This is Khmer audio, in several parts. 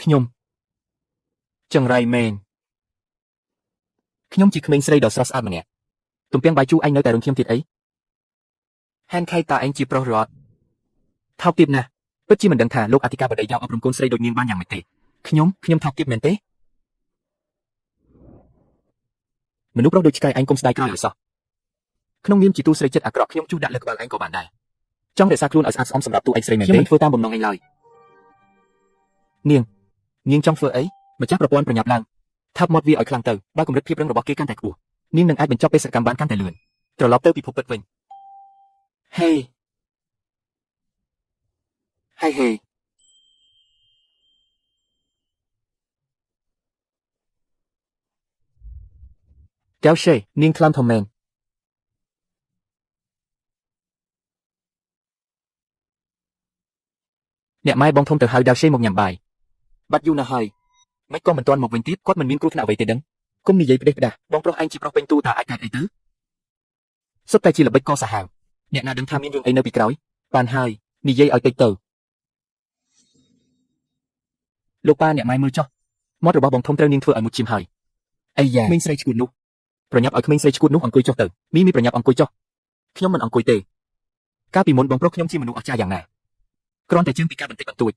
ខ្ញុំចង្រៃមែនខ្ញុំជាក្មេងស្រីដ៏ស្រស់ស្អាតម្នាក់ទំពាំងបាយជូរអញនៅតែរឹងខ្ញុំទៀតអីហេនខៃតាអញជាប្រុសរត់ថោកទាបណាស់ពិតជាមិនដឹងថាលោកអធិការបតីយកអប់រំកូនស្រីដូចនាងបានយ៉ាងម៉េចទេខ្ញុំថោកទាបមែនទេមនុស្សប្រុសដូចឆ្កែអញកុំស្ដាយក្រោយឲ្យសោះក្នុងនាមជាទូស្រីចិត្តអាក្រក់ខ្ញុំជូសដាក់លើក្បាលអញក៏បានដែរចង់រក្សាខ្លួនឲ្យស្អាតស្អំសម្រាប់ទូឯងស្រីមែនទេខ្ញុំមិនធ្វើតាមបំណងអញឡើយនាងចង់ធ្វើអីម្ចាស់ប្រព័ន្ធប្រញាប់ឡើងថាប់មាត់វាឲ្យខ្លាំងទៅបើកម្រិតភាពរឹងរបស់គេកាន់តែខ្ពស់នាងនឹងអាចបញ្ចប់បេសកកម្មបានកាន់តែលឿនត្រឡប់ទៅពិភពពិតវិញហេកៅឆេនាងខ្លាំធំមែនអ្នកម៉ែបងធំទៅហៅដាវឆេមកញ៉ាំបាយបាត់យូរណាស់ហើយមិនក៏មិនទាន់មកវិញទៀតគាត់មិនមានគ្រោះថ្នាក់អ្វីទេដឹងគុំនិយាយផ្ដេសផ្ដាស់បងប្រុសឯងជាប្រុសពេញទូតើអាចកើតអីទៅសុទ្ធតែជាល្បិចកសាហាវអ្នកណាដឹងថាមានរឿងអីនៅពីក្រោយបានហើយនិយាយឲ្យតិចទៅលោកប៉ាអ្នកម៉ែមើលចុះមាត់របស់បងធំត្រូវនាងធ្វើឲ្យមុតឈាមហើយអាយ៉ាក្មេងស្រីឈួតនោះប្រញាប់ឲ្យក្មេងស្រីឈួតនោះអង្គុយចុះទៅមីប្រញាប់អង្គុយចុះខ្ញុំមិនអង្គុយទេកាលពីមុនបងប្រុសខ្ញុំជាមនុស្សអស្ចារ្យយ៉ាងណាគ្រាន់តែជើងពីការបន្តិចបន្តួច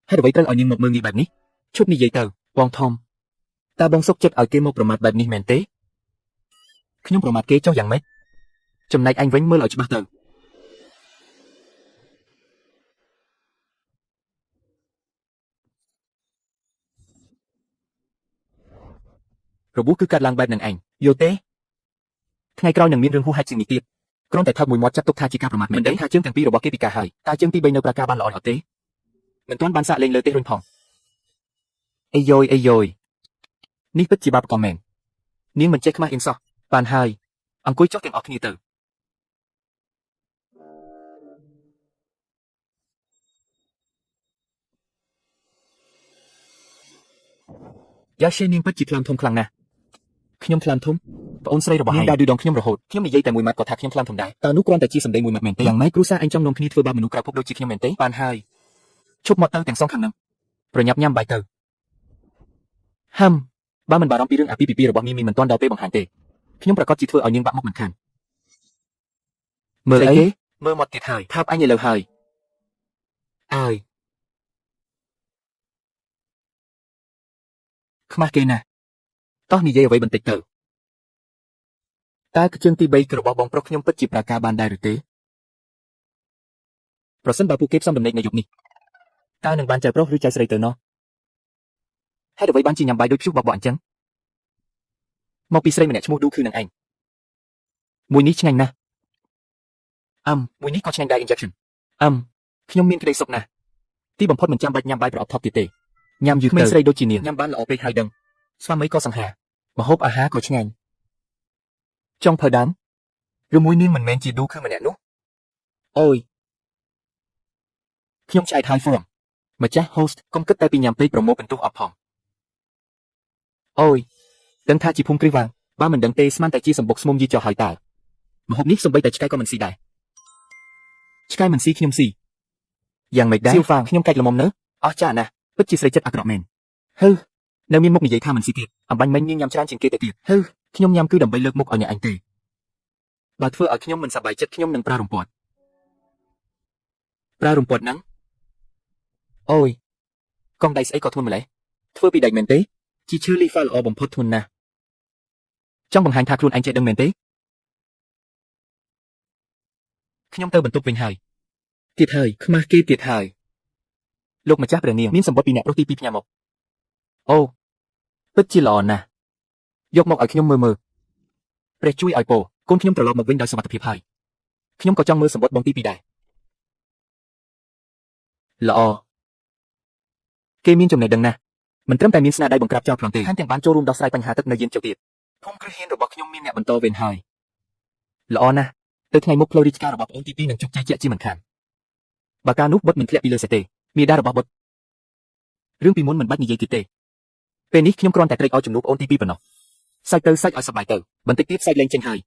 ហេតុអ្វីត្រូវឲ្យនាងមកមើលងាយបែបនេះឈប់និយាយទៅបងធំតើបងសុកចិត្តឲ្យគេមកប្រមាថបែបនេះមែនទេខ្ញុំប្រមាថគេចុះយ៉ាងម៉េចចំណែកអញវិញមើលឲ្យច្បាស់ទៅរបួសគឺកាត់ឡើងបែបនឹងអញយល់ទេថ្ងៃក្រោយនឹងមានរឿងហួសហេតុជាងនេះទៀតគ្រាន់តែថើបមួយមាត់ចាត់ទុកថាជាការប្រមាថមែនទេថាជើងទាំងពីររបស់គេពិការហើយតើជើងទី3នៅប្រើការបានល្អអត់ទេមិនទាន់បានសាកលេងលើទេរុញផងអីយយនេះពិតជាបាបកម្មមែននាងមិនចេះខ្មាស់អៀនសោះបានហើយអង្គុយចុះទាំងអស់គ្នាទៅយ៉ាឆេនាងពិតជាខ្លាំងធំខ្លាំងណាស់ខ្ញុំខ្លាំងធំប្អូនស្រីរបស់ឯងដើរឌឺដងខ្ញុំរហូតខ្ញុំនិយាយតែមួយម៉ាត់ក៏ថាខ្ញុំខ្លាំងធំដែរតើនោះគ្រាន់តែជាសម្ដីមួយម៉ាត់មែនទេយ៉ាងម៉េចគ្រូសាអញចង់នាំគ្នាធ្វើបាបមនុស្សក្រៅភពដូចជាខ្ញុំមែនទេបានហើយឈប់មកទៅទាំងសងខាងនឹងប្រញាប់ញ៉ាំបាយទៅបើមិនបារម្ភពីរឿងអាពាហ៍ពិពាហ៍របស់មីមិនទាន់ដល់ពេលបង្ហាញទេខ្ញុំប្រកាសជាធ្វើឲ្យនាងបាក់មុខមិនខានមើលអីមើលមកទៀតហើយថាបអញឥឡូវហើយអើយខ្មាស់គេណាស់តោះនិយាយអ្វីបន្តិចទៅតើជើងទី3របស់បងប្រុសខ្ញុំពិតជាប្រើការបានដែរឬទេប្រសិនបើពួកគេផ្សំដំណេកនៅយុគនេះតើនឹងបានចៅប្រុសឬចៅស្រីទៅណោះហេតុអ្វីបានជាញ៉ាំបាយដូចភ្យុះបបអញ្ចឹងមកពីស្រីម្នាក់ឈ្មោះឌូគឺនឹងឯងមួយនេះឆ្ងាញ់ណាស់មួយនេះក៏ឆ្ងាញ់ដែរ injection ខ្ញុំមានក្តីសុខណាស់ទីបំផុតមិនចាំបាច់ញ៉ាំបាយប្រអប់ថប់ទៀតទេញ៉ាំយឺតទៅក្មេងស្រីដូចជានាងញ៉ាំបានល្អពេកហើយដឹងស្វាមីក៏សង្ហាម្ហូបអាហារក៏ឆ្ងាញ់ចង់ភើដានឬមួយនាងមិនមែនជាឌូគឺម្នាក់នោះអូយខ្ញុំឆ្អែតហើយហ្វមម្ចាស់ host កុំគិតតែពីញ៉ាំពេកប្រមូលបន្ទុះអប់ផងអូយដឹងថាជាភូមិគ្រីវាំងបើមិនដឹងទេស្មានតែជាសម្បុកស្មុំយីចោះហើយតើម្ហូបនេះសំបីតែឆ្កែក៏មិនស៊ីដែរឆ្កែមិនស៊ីខ្ញុំស៊ីយ៉ាងម៉េចដែរសៀវហ្វាងខ្ញុំកាច់ល្មមនៅអស់ចាណាស់ពិតជាស្រីចិត្តអាក្រក់មែននៅមានមុខនិយាយថាមិនស៊ីទៀតអំបញ្ញមិញញ៉ាំច្រើនជាងគេទៅទៀតខ្ញុំញ៉ាំគឺដើម្បីលើកមុខឲ្យអ្នកអញទេបើធ្វើឲ្យខ្ញុំមិនសប្បាយចិត្តខ្ញុំនឹងប្រើរំពាត់ហ្នឹងអូយកង់ដៃស្អីក៏ធ្ងន់ម្ល៉េះធ្វើពីដែកមែនទេជាឈើលីហ្វាល្អបំផុតធ្ងន់ណាស់ចង់បង្ហាញថាខ្លួនឯងចេះដឹងមែនទេខ្ញុំទៅបន្ទប់វិញហើយទៀតហើយខ្មាស់គេទៀតហើយលោកម្ចាស់ព្រះនាងមានសម្បត្តិពីអ្នកប្រុសទី2ផ្ញើមកអូពិតជាល្អណាស់យកមកឲ្យខ្ញុំមើលព្រះជួយឲ្យពោកូនខ្ញុំត្រឡប់មកវិញដោយសុវត្ថិភាពហើយខ្ញុំក៏ចង់មើលសម្បត្តិបងទី2ដែរល្អគេមានចំណេះដឹងណាស់មិនត្រឹមតែមានស្នាដៃបង្ក្រាបចោលប្លន់ទេថែមទាំងបានចូលរួមដោះស្រាយបញ្ហាទឹកនៅយានជោគទៀតភូមិគ្រឹះហ៊ានរបស់ខ្ញុំមានអ្នកបន្តវេនហើយល្អណាស់ទៅថ្ងៃមុខផ្លូវរាជការរបស់ប្អូនទី2នឹងជោគជ័យជាក់ជាមិនខានបើការនោះបុតមិនធ្លាក់ពីលើសេះទេមាតារបស់បុតរឿងពីមុនមិនបាច់និយាយទៀតទេពេលនេះខ្ញុំគ្រាន់តែត្រេកអរជំនួសប្អូនទី2ប៉ុណ្ណោះសាច់ទៅសាច់ឲ្យសប្បាយទៅបន្តិចទៀតសាច់លែងចេញហើយ